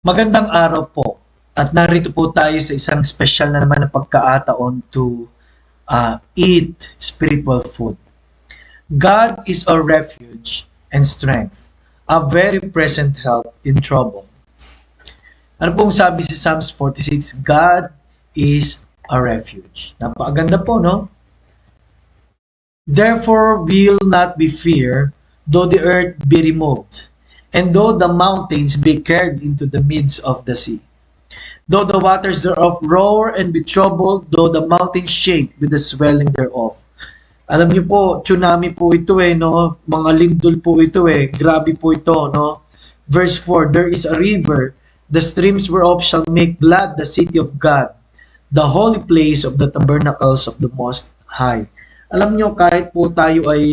Magandang araw po at narito po tayo sa isang special na naman na pagkakataon to eat spiritual food. God is our refuge and strength, a very present help in trouble. Ano pong sabi sa Psalms 46? God is our refuge. Napakaganda po, no? Therefore will not be fear, though the earth be removed, and though the mountains be carried into the midst of the sea. Though the waters thereof roar and be troubled, though the mountains shake with the swelling thereof. Alam niyo po, tsunami po ito no? Mga lindol po ito Grabe po ito, no? Verse 4, there is a river, the streams whereof shall make glad the city of God, the holy place of the tabernacles of the Most High. Alam niyo, kahit po tayo ay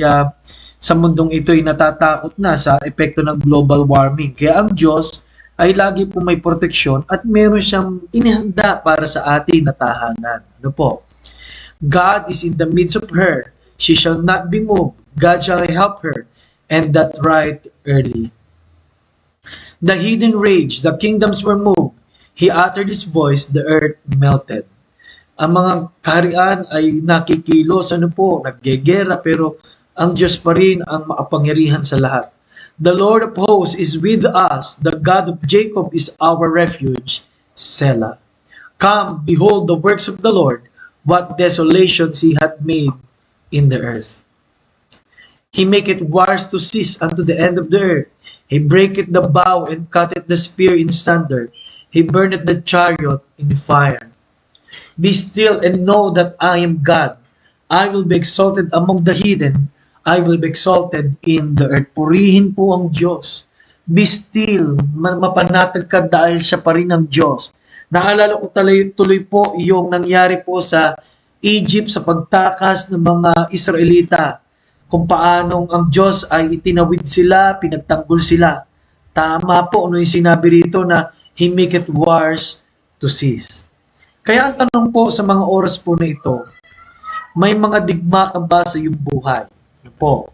sa mundong ito ay natatakot na sa epekto ng global warming. Kaya ang Diyos ay lagi po may proteksyon at meron siyang inihanda para sa atin na tahanan. Ano po? God is in the midst of her. She shall not be moved. God shall help her, and that right early. The hidden rage, the kingdoms were moved. He uttered his voice, the earth melted. Ang mga kaharian ay nakikilos, naggegera, pero ang Diyos pa rin ang makapangyarihan sa lahat. The Lord of hosts is with us. The God of Jacob is our refuge. Selah. Come, behold the works of the Lord, what desolations he hath made in the earth. He maketh wars to cease unto the end of the earth. He breaketh the bow and cutteth the spear in sunder. He burneth the chariot in the fire. Be still and know that I am God. I will be exalted among the heathen. I will be exalted in the earth. Purihin po ang Diyos. Be still. Mapanatag ka dahil siya pa rin ang Diyos. Naalala ko tuloy po yung nangyari po sa Egypt sa pagtakas ng mga Israelita. Kung paanong ang Diyos ay itinawid sila, pinagtanggol sila. Tama po yung sinabi rito na He maketh wars to cease. Kaya ang tanong po sa mga oras po na ito, may mga digma ka ba sa iyong buhay? Ano po?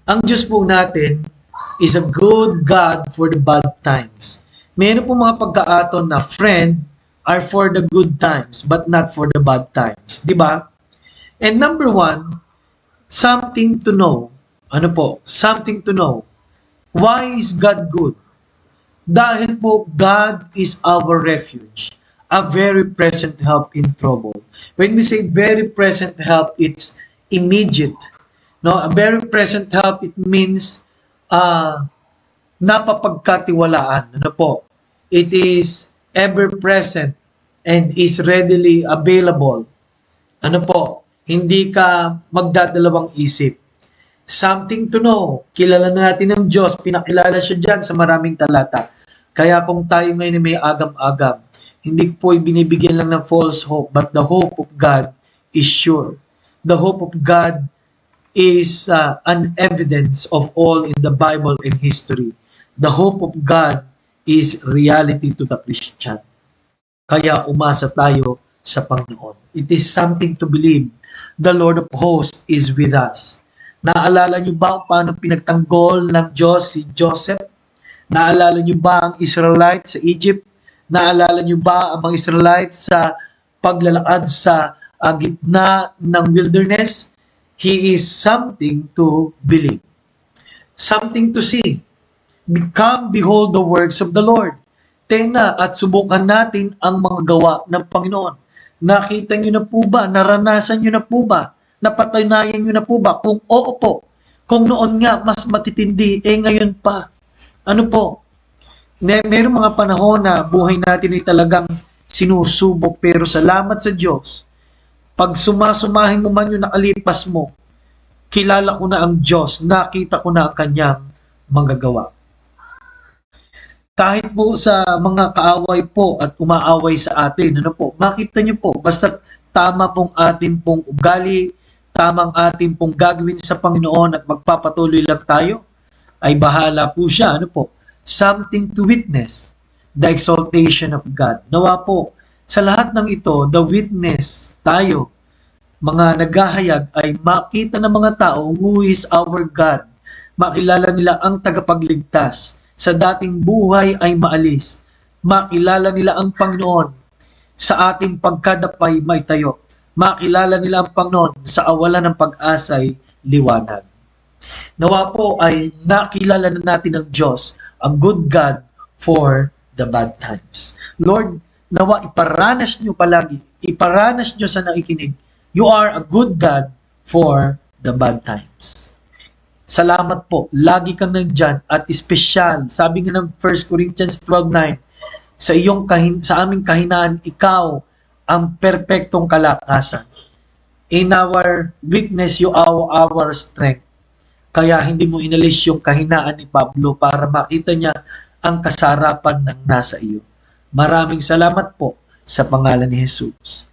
Ang Diyos po natin is a good God for the bad times. Mayroon po mga pagkaaton na friend are for the good times but not for the bad times. Di ba? And number one, something to know. Ano po? Something to know. Why is God good? Dahil po God is our refuge. A very present help in trouble. When we say very present help, it's immediate. No, a very present help, it means napapagkatiwalaan. Ano po? It is ever present and is readily available. Ano po? Hindi ka magdadalawang isip. Something to know. Kilala na natin ang Diyos. Pinakilala siya dyan sa maraming talata. Kaya kung tayo ngayon may agam-agam, hindi po binibigyan lang ng false hope, but the hope of God is sure. The hope of God is an evidence of all in the Bible and history. The hope of God is reality to the Christian. Kaya umasa tayo sa Panginoon. It is something to believe. The Lord of hosts is with us. Naalala niyo ba paano pinagtanggol ng Diyos si Joseph? Naalala niyo ba ang Israelites sa Egypt? Naalala niyo ba ang mga Israelites sa paglalakad sa gitna ng wilderness? He is something to believe. Something to see. Come, behold the works of the Lord. Tena at subukan natin ang mga gawa ng Panginoon. Nakita niyo na po ba? Naranasan niyo na po ba? Napatunayan niyo na po ba? Kung oo po. Kung noon nga mas matitindi, ngayon pa. Ano po? Mayroong mga panahon na buhay natin ay talagang sinusubok, pero salamat sa Diyos. Pag sumasumahin mo man yung nakalipas mo, kilala ko na ang Diyos, nakita ko na ang kanyang manggagawa. Kahit po sa mga kaaway po at umaaway sa atin, ano po, makita niyo po, basta tama pong ating pong ugali, tamang ating pong gagawin sa Panginoon at magpapatuloy lang tayo, ay bahala po siya, ano po, something to witness, the exaltation of God. Nawa po, sa lahat ng ito, the witness, tayo, mga naghahayag, ay makita ng mga tao who is our God. Makilala nila ang tagapagligtas. sa dating buhay ay maalis. Makilala nila ang Panginoon sa ating pagkadapay may tayo. Makilala nila ang Panginoon sa awalan ng pag-asa'y liwanag. Nawa po ay nakilala na natin ang Diyos, a good God for the bad times. Lord, nawa iparanas nyo palagi, iparanas nyo sa nakikinig, you are a good God for the bad times. Salamat po, lagi kang nandyan at espesyal. Sabi nga ng 1 Corinthians 12:9, sa aming kahinaan, ikaw ang perpektong kalakasan. In our weakness, you are our strength. Kaya hindi mo inalis yung kahinaan ni Pablo para makita niya ang kasarapan ng nasa iyo. Maraming salamat po sa pangalan ni Jesus.